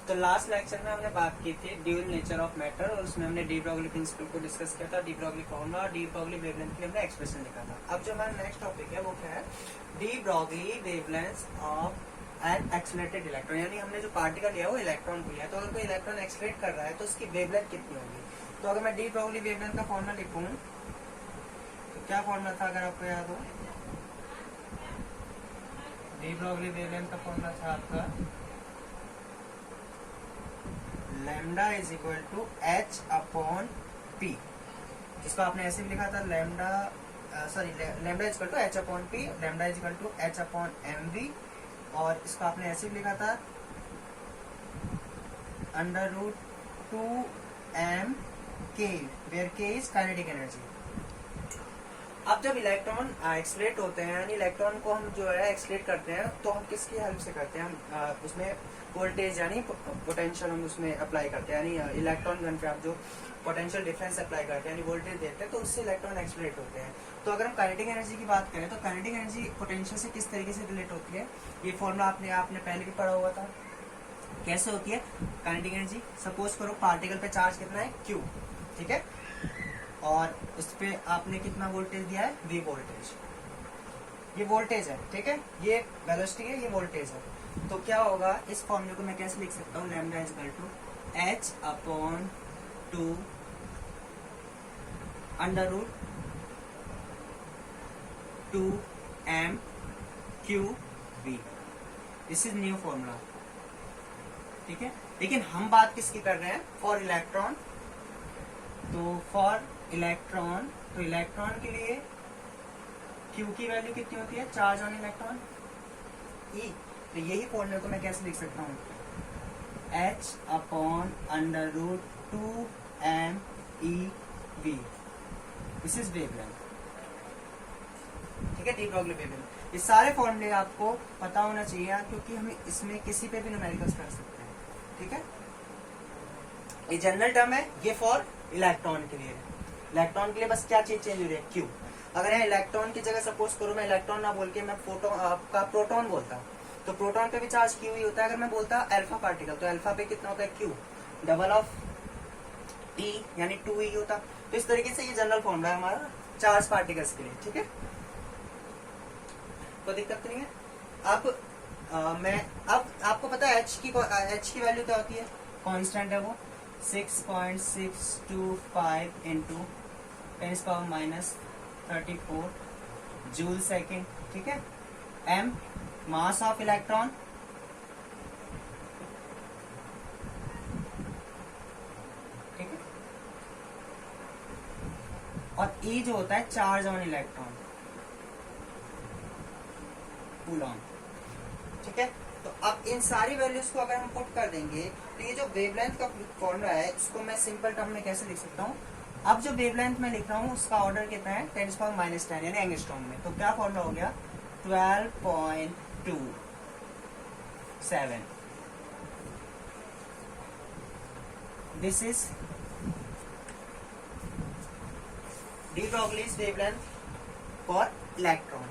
तो last lecture में हमने बात की थी ड्यूअल नेचर ऑफ मैटर और उसमें हमने डी ब्रॉगली प्रिंसिपल को डिस्कस किया था, डी ब्रॉगली फॉर्मूला और डी ब्रॉगली वेवलेंथ के लिए हमने एक्सप्रेशन लिखा था। अब जो हमारा नेक्स्ट टॉपिक है वो क्या है, de Broglie wavelength of N accelerated electron, यानी हमने जो पार्टिकल लिया वो इलेक्ट्रॉन को लिया। तो अगर कोई इलेक्ट्रॉन एक्सेलरेट कर रहा है तो उसकी वेवलेंथ कितनी होगी। तो अगर मैं डी ब्रॉगली वेवलेंथ का फॉर्मूला लिखूं तो क्या फॉर्मूला था, अगर आपको याद हो, डी ब्रॉगली वेवलेंथ का फॉर्मूला था आपका lambda is equal to H upon P. इसको आपने ऐसे भी लिखा था lambda lambda is equal to H upon P, lambda is equal to H upon M V, और इसको आपने ऐसे भी लिखा था under root 2m k, where k is kinetic energy. अब जब इलेक्ट्रॉन एक्सलेट होते हैं, यानी इलेक्ट्रॉन को हम जो है एक्सलेट करते हैं, तो हम किसकी हेल्प से करते हैं, हम उसमें वोल्टेज यानी पोटेंशियल हम उसमें अप्लाई करते हैं, यानी इलेक्ट्रॉन गन पे आप जो पोटेंशियल डिफरेंस अप्लाई करते हैं यानी वोल्टेज देते हैं, तो उससे इलेक्ट्रॉन एक्सलेट होते हैं। तो अगर हम काइनेटिक एनर्जी की बात करें तो काइनेटिक एनर्जी पोटेंशियल से किस तरीके से रिलेट होती है, ये फॉर्मूला आपने पहले भी पढ़ा हुआ था। कैसे होती है काइनेटिक एनर्जी, सपोज करो पार्टिकल पे चार्ज कितना है Q, ठीक है, और उस पे आपने कितना वोल्टेज दिया है V वोल्टेज, ये वोल्टेज है, ठीक है, ये वेलोसिटी है, ये वोल्टेज है। तो क्या होगा, इस फॉर्मूले को मैं कैसे लिख सकता हूँ, lambda is equal to H upon 2 under root 2m q v, this is new formula, ठीक है। लेकिन हम बात किसकी कर रहे हैं, फॉर इलेक्ट्रॉन। तो फॉर इलेक्ट्रॉन, तो इलेक्ट्रॉन के लिए Q की वैल्यू कितनी होती है, चार्ज ऑन इलेक्ट्रॉन E। तो यही फॉर्मूले को मैं कैसे लिख सकता हूँ, H upon under root 2m e v, this is wavelength, ठीक है, डी ब्रॉगली वेवलेंथ। ये सारे फॉर्मूले आपको पता होना चाहिए क्योंकि हम इसमें किसी पे भी न्यूमेरिकल्स कर सकते हैं, ठीक है। ये जनरल टर्म है, ये फॉर इलेक्ट्रॉन के लिए, इलेक्ट्रॉन के लिए बस क्या चीज चेंज हो रही है, Q। अगर यहाँ इलेक्ट्रॉन की जगह सपोज करो मैं इलेक्ट्रॉन ना बोल के मैं फोटोन आपका प्रोटॉन बोलता, तो प्रोटॉन पे भी चार्ज Q ही होता है। अगर मैं बोलता अल्फा पार्टिकल, तो अल्फा पे कितना होता है Q, डबल ऑफ E यानी 2E होता। तो इस तरीके से ये जनरल फॉर्मूला है हमारा चार्ज पार्टिकल्स के लिए, ठीक है, कोई दिक्कत नहीं है। अब आपको पता है H की वैल्यू क्या होती है, कांस्टेंट है वो 6.625 इंटू 10⁻⁻34 जूल सेकेंड, ठीक है। M मास ऑफ इलेक्ट्रॉन, ठीक है, और E जो होता है चार्ज ऑन इलेक्ट्रॉन, कूलॉम, ठीक है। तो अब इन सारी वैल्यूज को अगर हम पुट कर देंगे तो ये जो वेवलेंथ का फॉर्मूला है इसको मैं सिंपल टर्म में कैसे लिख सकता हूँ। अब जो वेवलेंथ में लिख रहा हूँ उसका ऑर्डर कितना है 10⁻⁻10 यानी एंगस्ट्रॉम में। तो क्या फॉर्मूला हो गया 12.27, this is de Broglie's wavelength for electron.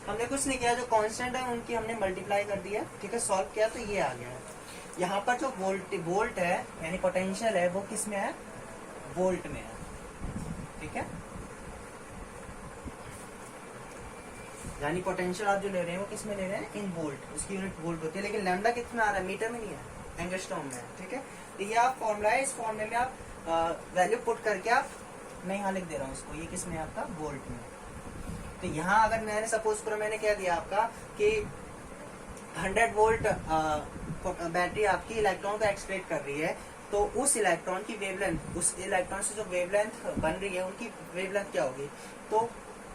हमने कुछ नहीं किया, जो कांस्टेंट है उनकी हमने मल्टीप्लाई कर दिया, ठीक है, सॉल्व किया तो ये आ गया है। यहाँ पर जो वोल्ट है यानी पोटेंशियल है वो किस में है, वोल्ट में है, ठीक है, यानी पोटेंशियल आप जो ले रहे हैं वो किस में ले रहे हैं, इन वोल्ट, उसकी यूनिट वोल्ट होती है। लेकिन लैम्डा कितना आ रहा है, मीटर में नहीं है, एंगस्ट्रॉम में है, ठीक है। तो ये आप फॉर्मूला है, इस फॉर्मूले में आप वैल्यू पुट करके आप, मैं यहाँ लिख दे रहा हूँ इसको, ये किस में है आपका, वोल्ट में। तो यहाँ अगर मैंने सपोज करो मैंने क्या दिया आपका कि 100 वोल्ट बैटरी आपकी इलेक्ट्रॉन को एक्सलेट कर रही है, तो उस इलेक्ट्रॉन की वेवलेंथ, उस इलेक्ट्रॉन से जो वेवलेंथ बन रही है उनकी वेवलेंथ क्या होगी। तो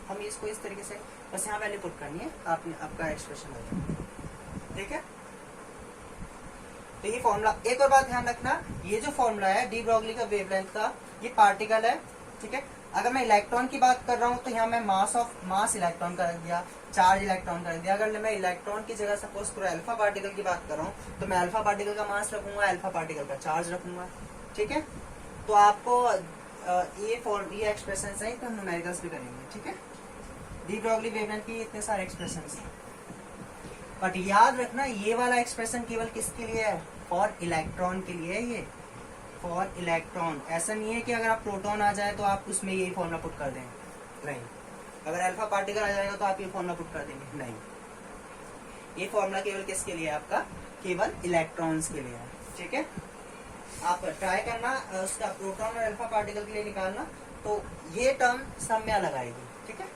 हम इसको इस तरीके से बस यहाँ वैल्यू पुट करनी है, आपका एक्सप्रेशन हो जाएगा, ठीक है। तो ये फॉर्मूला, एक और बात ध्यान रखना, ये जो फॉर्मूला है डी ब्रॉगली का वेवलेंथ का, ये पार्टिकल है, ठीक है। अगर मैं इलेक्ट्रॉन की बात कर रहा हूँ तो यहाँ मैं मास इलेक्ट्रॉन का रख दिया, चार्ज इलेक्ट्रॉन का रख दिया। अगर मैं इलेक्ट्रॉन की जगह सपोज करो अल्फा पार्टिकल की बात कर रहा हूँ तो मैं अल्फा पार्टिकल का मास रखूंगा, अल्फा पार्टिकल का चार्ज रखूंगा, ठीक है। तो आपको ये एक्सप्रेशन है तो हम न्यूमेरिकल्स भी करेंगे, ठीक है। डी ब्रॉगली वेवलेंथ की इतने सारे एक्सप्रेशन हैं। बट याद रखना ये वाला एक्सप्रेशन केवल किसके लिए है, फॉर इलेक्ट्रॉन के लिए है ये, फॉर इलेक्ट्रॉन। ऐसा नहीं है कि अगर आप प्रोटॉन आ जाए तो आप उसमें यही फॉर्मूला पुट कर दें, नहीं। अगर अल्फा पार्टिकल आ जाएगा तो आप ये फॉर्मूला पुट कर देंगे, नहीं। ये फॉर्मूला केवल किसके लिए है आपका, केवल इलेक्ट्रॉन्स के लिए है, ठीक है। आप ट्राई करना उसका प्रोटॉन और अल्फा पार्टिकल के लिए निकालना, तो ये टर्म सब में अलग आएगी, ठीक है।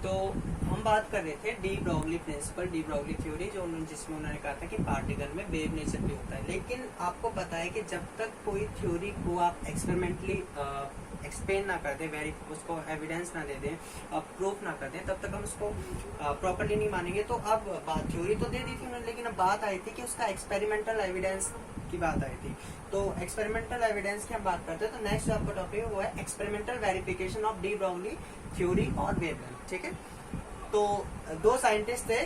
तो हम बात कर रहे थे de Broglie principle, de Broglie theory, जो जिसमें उन्होंने कहा था कि पार्टिकल में वेव नेचर भी होता है। लेकिन आपको पता है कि जब तक कोई थ्योरी को आप एक्सपेरिमेंटली एक्सप्लेन ना कर दें, उसको एविडेंस ना दे दें, प्रूफ ना कर दें, तब तक हम उसको प्रॉपरली नहीं मानेंगे। तो अब थ्योरी तो दे दी थी उन्होंने, लेकिन अब बात आई थी कि उसका एक्सपेरिमेंटल एविडेंस की बात आई थी। तो एक्सपेरिमेंटल एविडेंस की हम बात करते हैं, तो नेक्स्ट जो आपका टॉपिक है वो है experimental verification of D Broglie theory और वेवलेंथ, ठीक है। तो दो साइंटिस्ट थे,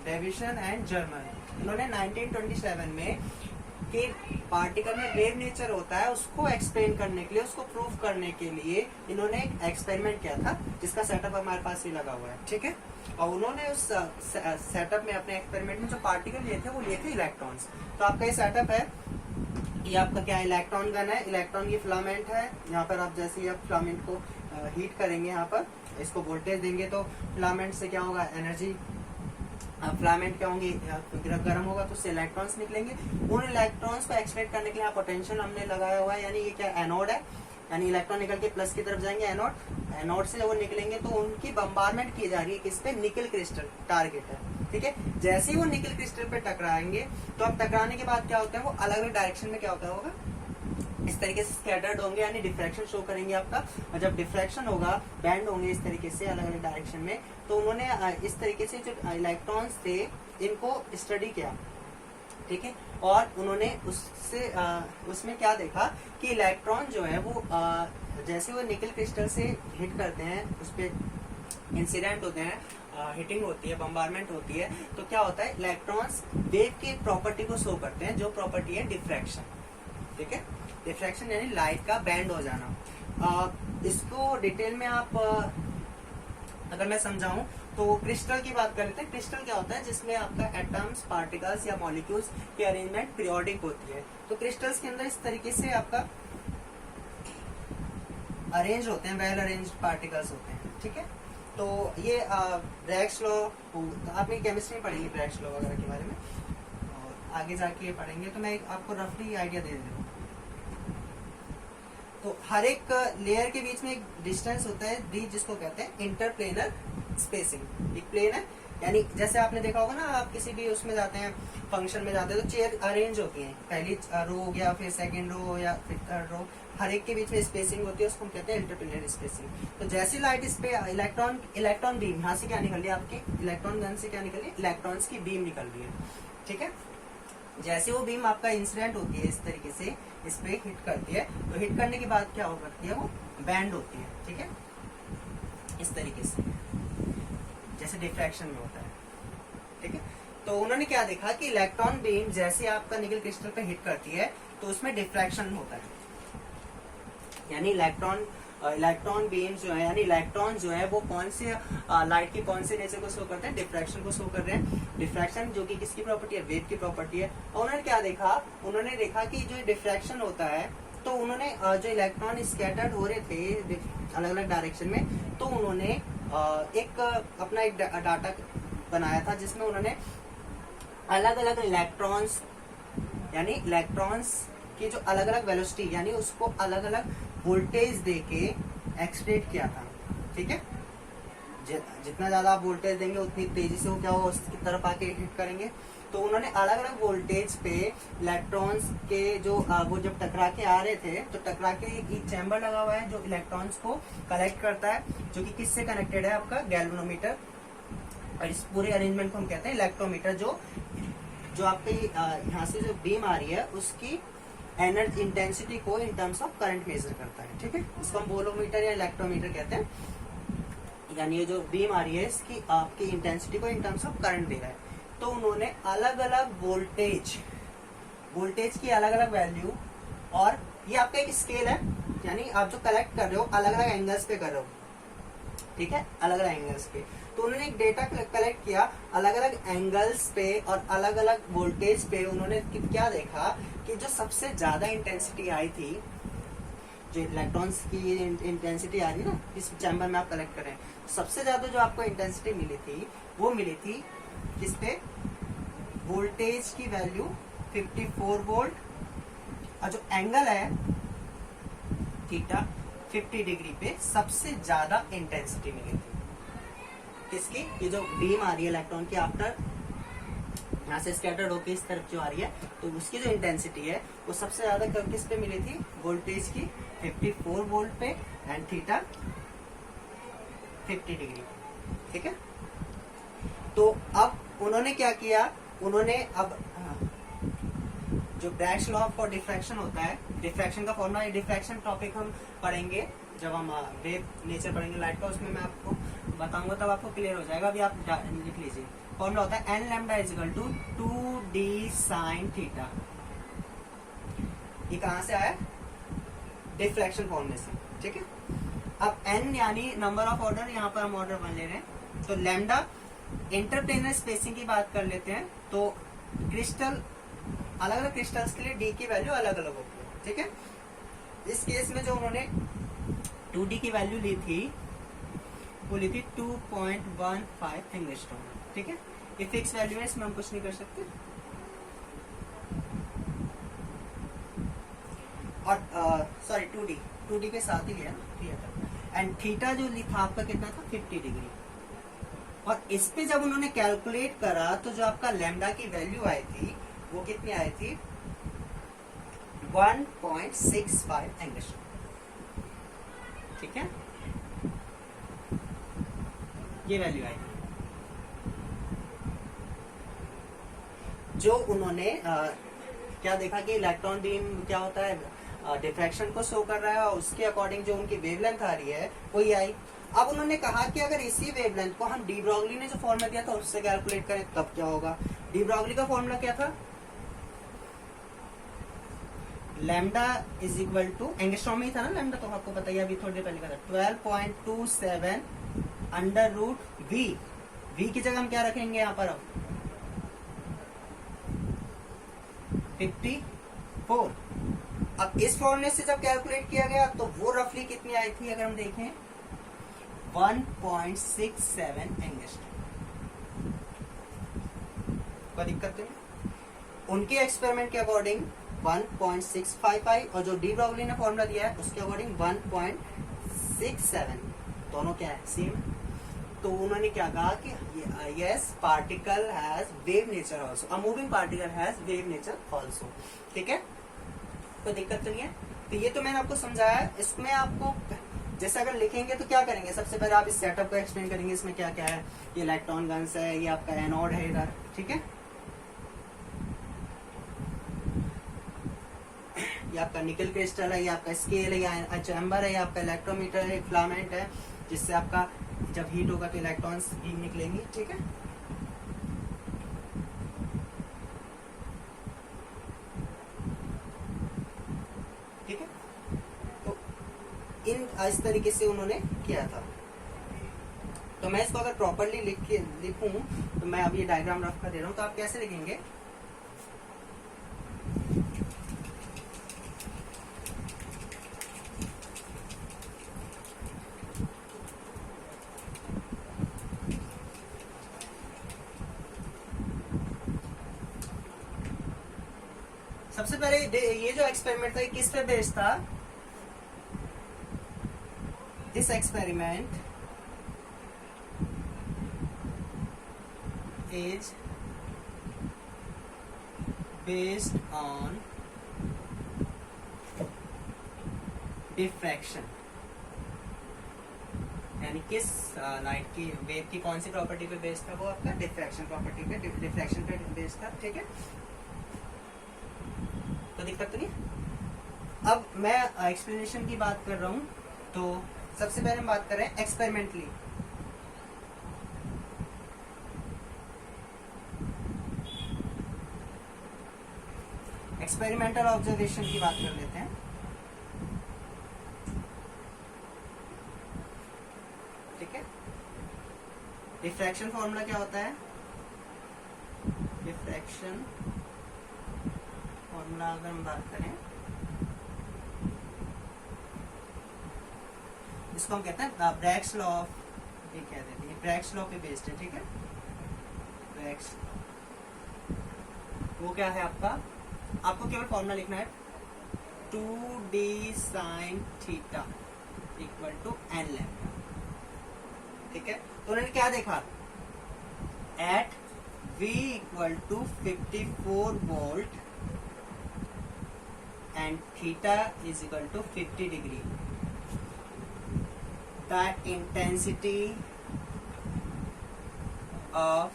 डेविसन एंड जर्मन। इन्होंने 1927 में कि पार्टिकल में वेव नेचर होता है उसको एक्सप्लेन करने के लिए, उसको प्रूव करने के लिए इन्होंने एक एक्सपेरिमेंट किया था, जिसका सेटअप हमारे पास ही लगा हुआ है, ठीक है। और उन्होंने उस सेटअप में, अपने एक्सपेरिमेंट में जो पार्टिकल लिए थे वो लिए थे इलेक्ट्रॉन्स। तो आपका ये सेटअप है, ये आपका क्या इलेक्ट्रॉन गन है, इलेक्ट्रॉन की फिलामेंट है। यहाँ पर आप जैसे ही आप फिलामेंट को हीट करेंगे, यहाँ पर इसको वोल्टेज देंगे तो फिलामेंट से क्या होगा, एनर्जी, फिलामेंट क्या होंगे, गर्म होगा तो उससे इलेक्ट्रॉन्स निकलेंगे। उन इलेक्ट्रॉन्स को एक्सपेक्ट करने के लिए पोटेंशियल हमने लगाया हुआ है, यानी ये क्या एनोड है, यानी इलेक्ट्रॉन निकल के प्लस की तरफ जाएंगे एनोड, एनोड से वो निकलेंगे तो उनकी बम्बारमेंट की जा रही है किस पे, निकल क्रिस्टल टारगेट है, ठीक है। जैसे ही वो निकल क्रिस्टल पे टकराएंगे तो अब टकराने के बाद क्या होता है, वो अलग अलग डायरेक्शन में क्या होता होगा, इस तरीके से स्कैटर्ड होंगे, यानी डिफ्रैक्शन शो करेंगे आपका। और जब डिफ्रैक्शन होगा, बैंड होंगे इस तरीके से अलग अलग डायरेक्शन में, तो उन्होंने इस तरीके से जो इलेक्ट्रॉन्स थे इनको स्टडी किया, ठीक है। और उन्होंने उसमें क्या देखा कि इलेक्ट्रॉन जो है वो जैसे वो निकल क्रिस्टल से हिट करते हैं, उस पर इंसिडेंट होते हैं, हिटिंग होती है, बम्बारमेंट होती है, तो क्या होता है, इलेक्ट्रॉन्स वेव की प्रॉपर्टी को शो करते हैं, जो प्रॉपर्टी है डिफ्रैक्शन, ठीक है। डिफ्रैक्शन यानी लाइट का बैंड हो जाना। इसको डिटेल में आप अगर मैं समझाऊं तो क्रिस्टल की बात कर लेते हैं। क्रिस्टल क्या होता है, जिसमें आपका एटम्स, पार्टिकल्स या मॉलिक्यूल्स की अरेंजमेंट पीरियोडिक होती है। तो क्रिस्टल्स के अंदर इस तरीके से आपका अरेंज होते हैं, वेल अरेंज्ड पार्टिकल्स होते हैं, ठीक है। तो ये ब्रैग्स लॉ, आपने केमिस्ट्री में पढ़ेंगे ब्रैग्स लॉ वगैरह के बारे में, और आगे जाके पढ़ेंगे, तो मैं आपको रफली आइडिया दे दूँ। तो हर एक लेयर के बीच में एक डिस्टेंस होता है डी, जिसको कहते हैं इंटरप्लेनर स्पेसिंग। एक प्लेन है, यानी जैसे आपने देखा होगा ना, आप किसी भी उसमें जाते हैं, फंक्शन में जाते हैं, तो चेयर अरेंज होती हैं, पहली रो हो गया, फिर सेकंड रो या फिर थर्ड रो, हर एक के बीच में स्पेसिंग होती है, उसको हम कहते हैं इंटरप्लेनर स्पेसिंग। तो जैसी लाइट इस पे इलेक्ट्रॉन बीम, यहाँ से क्या निकल रही है आपकी, इलेक्ट्रॉन गन से क्या निकल रही है, इलेक्ट्रॉन्स की बीम निकल रही है, ठीक है। जैसे वो बीम आपका इंसिडेंट होती है इस तरीके से, इस पे हिट करती है, तो हिट करने के बाद क्या हो करती है, वो बैंड होती है, ठीक है, इस तरीके से, जैसे डिफ्रैक्शन में होता है, ठीक है। तो उन्होंने क्या देखा कि इलेक्ट्रॉन बीम जैसे आपका निकल क्रिस्टल पे हिट करती है तो उसमें डिफ्रैक्शन होता है, यानी इलेक्ट्रॉन बीम जो है, यानी इलेक्ट्रॉन जो है वो कौन से लाइट की कौन से नेचर को शो करते हैं, डिफ्रैक्शन को शो कर रहे हैं। डिफ्रैक्शन जो कि किसकी प्रॉपर्टी है, वेव की प्रॉपर्टी है। और उन्होंने क्या देखा, उन्होंने देखा कि जो डिफ्रैक्शन होता है, तो उन्होंने जो इलेक्ट्रॉन स्कैटर्ड हो रहे थे अलग अलग डायरेक्शन में, तो उन्होंने एक अपना एक डाटा बनाया था, जिसमें उन्होंने अलग अलग इलेक्ट्रॉन्स, यानी इलेक्ट्रॉन्स की जो अलग अलग वेलोसिटी, यानी उसको अलग अलग वोल्टेज देके एक्सप्रेस किया था, ठीक है। जितना ज्यादा आप वोल्टेज देंगे उतनी तेजी से वो क्या हो, उसकी तरफ आके हिट करेंगे। तो उन्होंने अलग अलग वोल्टेज पे इलेक्ट्रॉन्स के जो वो जब टकरा के आ रहे थे, तो टकरा के एक चैम्बर लगा हुआ है जो इलेक्ट्रॉन्स को कलेक्ट करता है, जो कि किससे कनेक्टेड है, आपका गैल्वेनोमीटर। और इस पूरे अरेंजमेंट को हम कहते हैं इलेक्ट्रोमीटर, जो आपके यहाँ से जो बीम आ रही है उसकी एनर्जी इंटेंसिटी को in terms of current measure करता है, ठीक है। इसको हम वोल्टमीटर या इलेक्ट्रोमीटर कहते हैं, यानी ये जो बीम आ रही है इसकी आपकी इंटेंसिटी को इन टर्म्स ऑफ करंट दे रहा है। तो उन्होंने अलग अलग वोल्टेज की अलग अलग वैल्यू, और ये आपका एक स्केल है, यानी आप जो कलेक्ट कर रहे हो अलग अलग एंगल्स पे कर रहे हो, ठीक है, अलग अलग एंगल्स पे। तो उन्होंने एक डेटा कलेक्ट किया अलग अलग एंगल्स पे और अलग अलग वोल्टेज पे। उन्होंने क्या देखा कि जो सबसे ज्यादा इंटेंसिटी आई थी, जो इलेक्ट्रॉन्स की इंटेंसिटी आ रही है ना इस चैम्बर में आप कलेक्ट कर रहे हैं, सबसे ज्यादा जो आपको इंटेंसिटी मिली थी वो मिली थी किस पे, वोल्टेज की वैल्यू 54 वोल्ट, और जो एंगल है थीटा 50 डिग्री पे सबसे ज्यादा इंटेंसिटी मिली थी। किसकी, ये जो बीम आ रही है इलेक्ट्रॉन की आफ्टर यहाँ से स्कैटर्ड होकर इस तरफ जो आ रही है, तो उसकी जो इंटेंसिटी है वो सबसे ज्यादा किस पे मिली थी, वोल्टेज की 54 वोल्ट पे एंड थीटा 50 डिग्री, ठीक है। तो अब उन्होंने क्या किया, उन्होंने अब जो ब्रैग्स लॉ फॉर डिफ्रैक्शन होता है, डिफ्रैक्शन का फॉर्मूला, डिफ्रैक्शन टॉपिक हम पढ़ेंगे जब हम वेव नेचर पढ़ेंगे लाइट का, उसमें मैं आपको बताऊंगा तब आपको क्लियर हो जाएगा। अभी आप लिख लीजिए, फॉर्मूला होता है N lambda is equal to 2d sine theta. ये कहां से आया, डिफ्रैक्शन फॉर्मूले से, ठीक है। अब n यानी नंबर ऑफ ऑर्डर, यहाँ पर हम ऑर्डर 1 ले रहे हैं, तो लैम्डा इंटरप्लेनर स्पेसिंग की बात कर लेते हैं। तो क्रिस्टल, अलग अलग क्रिस्टल्स के लिए डी की वैल्यू अलग अलग होती है, ठीक है। इस केस में जो उन्होंने 2d की वैल्यू ली थी वो ली थी 2.15 एंगस्ट्रॉम, ठीक है। ये फिक्स वैल्यू है, इसमें हम कुछ नहीं कर सकते। और सॉरी 2d के साथ ही लिया ना, एंड थीटा जो ली था आपका कितना था, 50 डिग्री। और इस पे जब उन्होंने कैलकुलेट करा तो जो आपका लैम्डा की वैल्यू आई थी वो कितनी आई थी, 1.65 एंगस्ट्रॉम, ठीक है, ये वैल्यू आई थी। जो उन्होंने क्या देखा कि इलेक्ट्रॉन बीम क्या होता है, डिफ्रैक्शन को शो कर रहा है, और उसके अकॉर्डिंग जो उनकी वेवलेंथ आ रही है वही आई। अब उन्होंने कहा कि अगर इसी वेवलेंथ को हम डी ब्रॉगली ने जो फॉर्मूला दिया था उससे कैलकुलेट करें तब क्या होगा। डी ब्रॉगली का फॉर्मूला क्या था, lambda is equal to, angstrom में ही था ना लैम्डा, तो आपको बताइए अभी थोड़ी देर पहले का था 12.27 अंडर रूट वी। वी की जगह हम क्या रखेंगे यहाँ पर, अब 54। अब इस फॉर्मूले से जब कैलकुलेट किया गया तो वो रफली कितनी आई थी, अगर हम देखें 1.67 एंगस्ट्रॉम। कोई दिक्कत नहीं, उनके एक्सपेरिमेंट के अकॉर्डिंग 1.65 आई, और जो डी ब्रॉगली ने फॉर्मूला दिया है उसके अकॉर्डिंग 1.67, दोनों क्या है, सेम। तो उन्होंने क्या कहा कि yes, particle has wave nature also, a moving particle has wave nature also, ठीक है। कोई दिक्कत तो नहीं है। तो ये तो मैंने आपको समझाया। इसमें आपको जैसे अगर लिखेंगे तो क्या करेंगे, सबसे पहले आप इस सेटअप को एक्सप्लेन करेंगे, इसमें क्या क्या है, ये इलेक्ट्रॉन गन्स है, ये आपका एनोड है इधर, ठीक है, ये आपका निकल क्रिस्टल है, ये आपका स्केल है, ये चैम्बर है, ये आपका इलेक्ट्रोमीटर है, फिलामेंट है, जिससे आपका जब हीट होगा तो इलेक्ट्रॉन्स भी निकलेंगी, ठीक है। ठीक है, तो इस तरीके से उन्होंने किया था। तो मैं इसको अगर प्रॉपरली लिखूं तो मैं अब ये डायग्राम रफ कर दे रहा हूं, तो आप कैसे लिखेंगे, सबसे पहले ये जो एक्सपेरिमेंट था किस पे बेस्ड था, this experiment is based on diffraction, यानी किस लाइट की वेव की कौन सी प्रॉपर्टी पे बेस्ड था, वो आपका डिफ्रैक्शन प्रॉपर्टी पे, डिफ्रैक्शन पे बेस्ड था, ठीक है। तो दिक्कत तो नहीं। अब मैं एक्सप्लेनेशन की बात कर रहा हूं, तो सबसे पहले हम बात कर रहे हैं एक्सपेरिमेंटली। एक्सपेरिमेंटल ऑब्जर्वेशन की बात कर लेते हैं। डिफ्रैक्शन फॉर्मूला क्या होता है? डिफ्रैक्शन फॉर्मूला अगर हम बात करें, इसको हम कहते हैं ब्रैग्स लॉ ऑफ, ये कह देते हैं ब्रैग्स लॉ पे बेस्ड है, ठीक है। ब्रैग्स वो क्या है आपका, आपको केवल फॉर्मूला लिखना है 2d sin theta equal to n lambda, ठीक है। तो उन्होंने क्या देखा, at v equal to 54 volt and theta is equal to 50 degree, the intensity of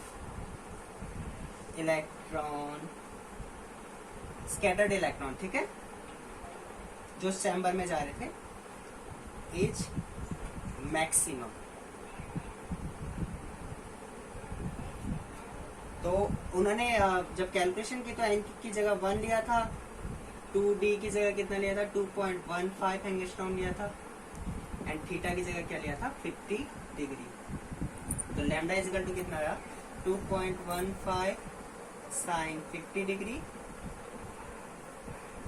electron, scattered electron, ठीक है, जो चैम्बर में जा रहे थे, इज मैक्सिमम। तो उन्होंने जब कैलकुलेशन की तो एन की जगह 1 लिया था, 2d की जगह कितना लिया था, 2.15 एंगस्ट्रॉम लिया था, एंड थीटा की जगह क्या लिया था, 50 डिग्री। तो लैम्डा इज इक्वल टू कितना आया, 2.15 साइन 50 डिग्री,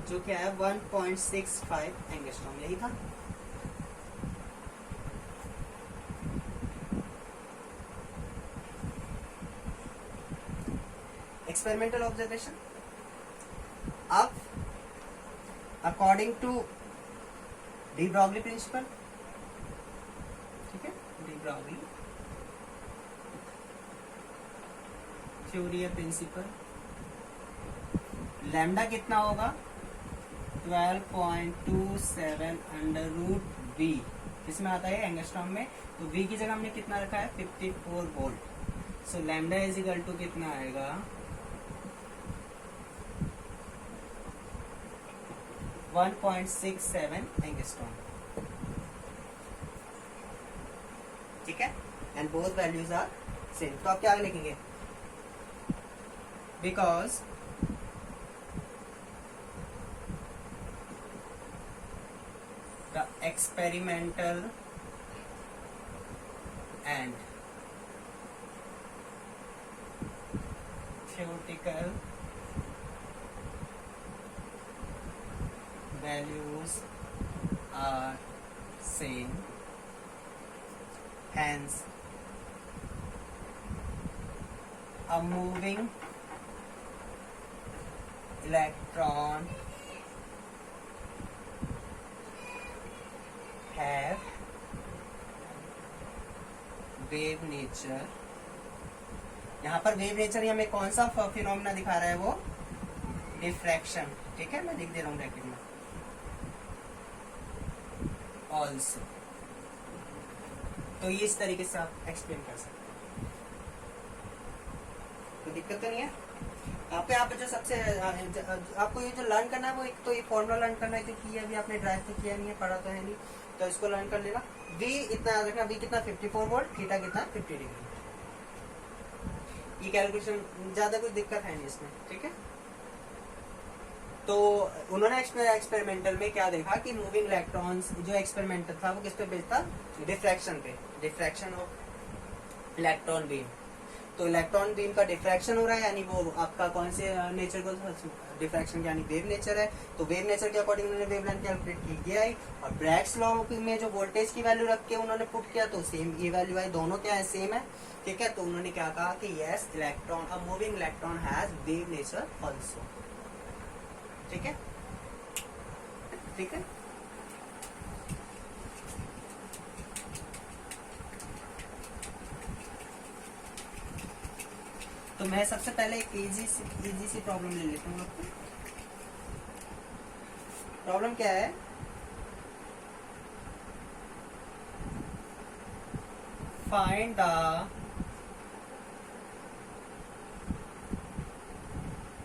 जो क्या है 1.65 एंगस्ट्रॉम, यही था। एक्सपेरिमेंटल ऑब्जर्वेशन, अब according to de Broglie principle, ठीक है, डी ब्रॉगली थ्योरी या प्रिंसिपल, लैम्डा कितना होगा, 12.27 अंडर रूट v, इसमें आता है एंगस्ट्रॉम में, तो v की जगह हमने कितना रखा है, 54 volt. So lambda is equal to कितना आएगा, 1.67 एंगस्ट्रॉम, ठीक है, and both values are same. तो आप क्या लिखेंगे, because the experimental and theoretical values are same, hence a moving electron have wave nature। यहाँ पर वेव नेचर हमें कौन सा फिनोमेना दिखा रहा है, वो डिफ्रैक्शन, ठीक है, मैं लिख दे रहा हूँ ब्रैकेट में, ऑल्सो। तो ये इस तरीके से आप एक्सप्लेन कर सकते हैं, तो दिक्कत तो नहीं है आपको। यहाँ पे जो सबसे आपको ये जो लर्न करना है, वो एक तो ये फॉर्मूला लर्न करना है, क्योंकि ये अभी आपने ड्राइव तो किया नहीं है, पढ़ा तो है नहीं, तो इसको लर्न कर लेना। v इतना याद रखना, v कितना 54 वोल्ट, थीटा कितना 50 डिग्री। ये कैलकुलेशन ज्यादा कोई दिक्कत है नहीं इसमें, ठीक है। तो उन्होंने एक्सपेरिमेंटल में क्या देखा कि मूविंग इलेक्ट्रॉन्स, जो एक्सपेरिमेंटल था वो किस पे बेस्ड था, डिफ्रैक्शन पे, डिफ्रैक्शन ऑफ इलेक्ट्रॉन बीम। तो इलेक्ट्रॉन बीम का डिफ्रैक्शन हो रहा है, यानी वो आपका कौन से नेचर को, डिफ्रैक्शन यानी वेव नेचर है। तो वेव नेचर के अकॉर्डिंग उन्होंने वेवलेंथ कैलकुलेट की गया है, और ब्रैग्स लॉ में जो वोल्टेज की वैल्यू रख के उन्होंने पुट किया, तो सेम ये वैल्यू आई, दोनों क्या है, सेम है, ठीक है। तो उन्होंने क्या कहा कि yes, electron, a moving electron has wave nature also, ठीक है, ठीक है। तो मैं सबसे पहले एक इजी सी प्रॉब्लम ले लेता हूँ आपको। प्रॉब्लम क्या है, find the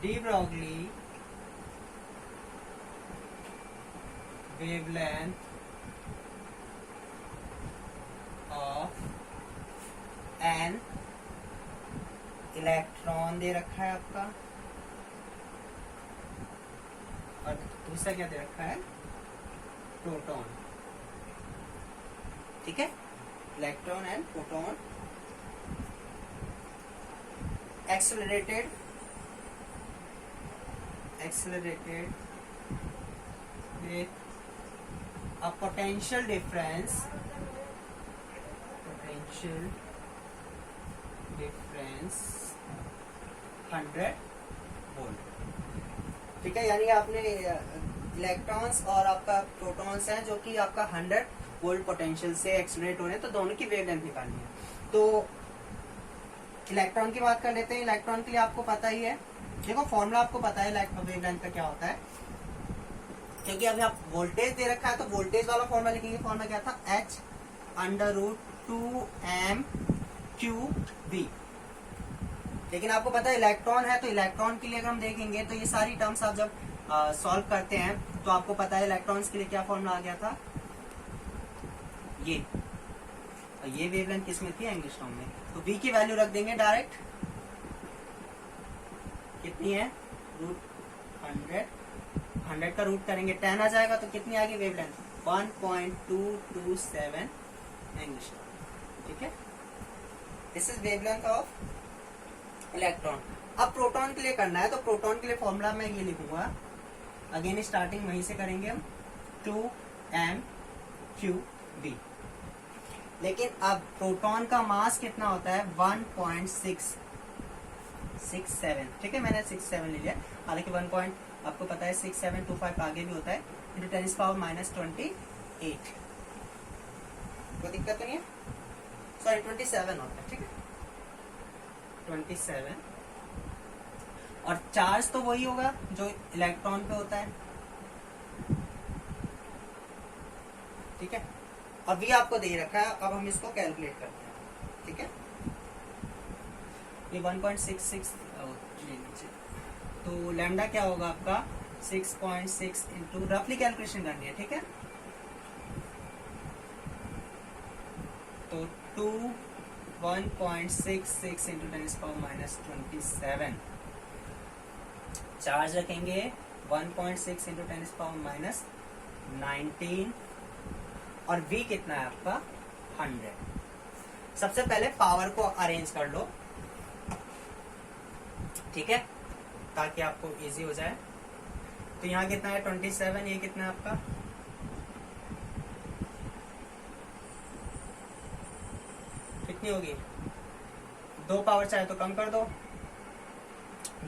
de Broglie wavelength of an electron दे रखा है आपका, और दूसरा क्या दे रखा है, प्रोटॉन, ठीक है, electron and proton accelerated with a potential difference 100 volt. ठीक है, यानी आपने इलेक्ट्रॉन्स और आपका प्रोटॉन्स हैं जो कि आपका 100 वोल्ट पोटेंशियल से एक्सीलरेट हो रहे हैं, तो दोनों की वेवलेंथ निकालनी है। तो इलेक्ट्रॉन की बात कर लेते हैं। इलेक्ट्रॉन के लिए आपको पता ही है, देखो फॉर्मूला आपको पता है वेवलेंथ का क्या होता है, क्योंकि अभी आप वोल्टेज दे रखा है तो वोल्टेज वाला फॉर्मूला लिखेंगे। फॉर्मूला क्या था, h√2m³v। लेकिन आपको पता है इलेक्ट्रॉन है, तो इलेक्ट्रॉन के लिए अगर हम देखेंगे तो ये सारी टर्म्स आप जब सॉल्व करते हैं तो आपको पता है इलेक्ट्रॉन्स के लिए क्या फॉर्मूला आ गया था, ये वेवलेंथ किसमें थी, एंगस्ट्रॉम में। तो v की वैल्यू रख देंगे डायरेक्ट, कितनी है, √100 का रूट करेंगे 10 आ जाएगा, तो कितनी आ गई वेवलेंथ, 1.227 एंगस्ट्रॉम। ठीक है, this is wavelength of electron. अब प्रोटॉन के लिए करना है, तो प्रोटॉन के लिए फॉर्मूला मैं ये लिखूंगा, अगेन स्टार्टिंग वहीं से करेंगे हम, 2m³v। लेकिन अब प्रोटॉन का मास कितना होता है, 1.667। ठीक है, मैंने 67 ले लिया, हालांकि 1 पॉइंट आपको पता है 6725 आगे भी होता है, into 10⁻²8। कोई दिक्कत तो नहीं है, सॉरी 27 होता है। ठीक है, 27। और चार्ज तो वही होगा जो इलेक्ट्रॉन पे होता है। ठीक है, अभी आपको दे रखा है, अब हम इसको कैलकुलेट करते हैं। ठीक है, ये 1.66 तो लैम्डा क्या होगा आपका, 6.6 इंटू, रफली कैलकुलेशन करनी है। ठीक है, तो 1.66 इंटू 10⁻²27। चार्ज रखेंगे 1.6 इंटू 10⁻19, और v कितना है आपका, 100। सबसे पहले पावर को अरेंज कर लो, ठीक है, ताकि आपको इजी हो जाए। तो यहाँ कितना है, 27, ये कितना है आपका, कितनी होगी, 2 पावर चाहे तो कम कर दो,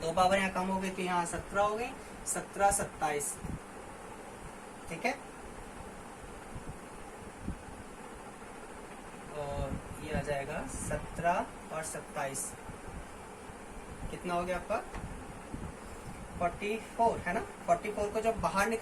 2 पावर यहाँ कम हो गई तो यहाँ 17 हो गई, 17 27। ठीक है, और ये आ जाएगा 17 और 27, कितना हो गया आपका, 44 है ना। 44 को जब बाहर निकाल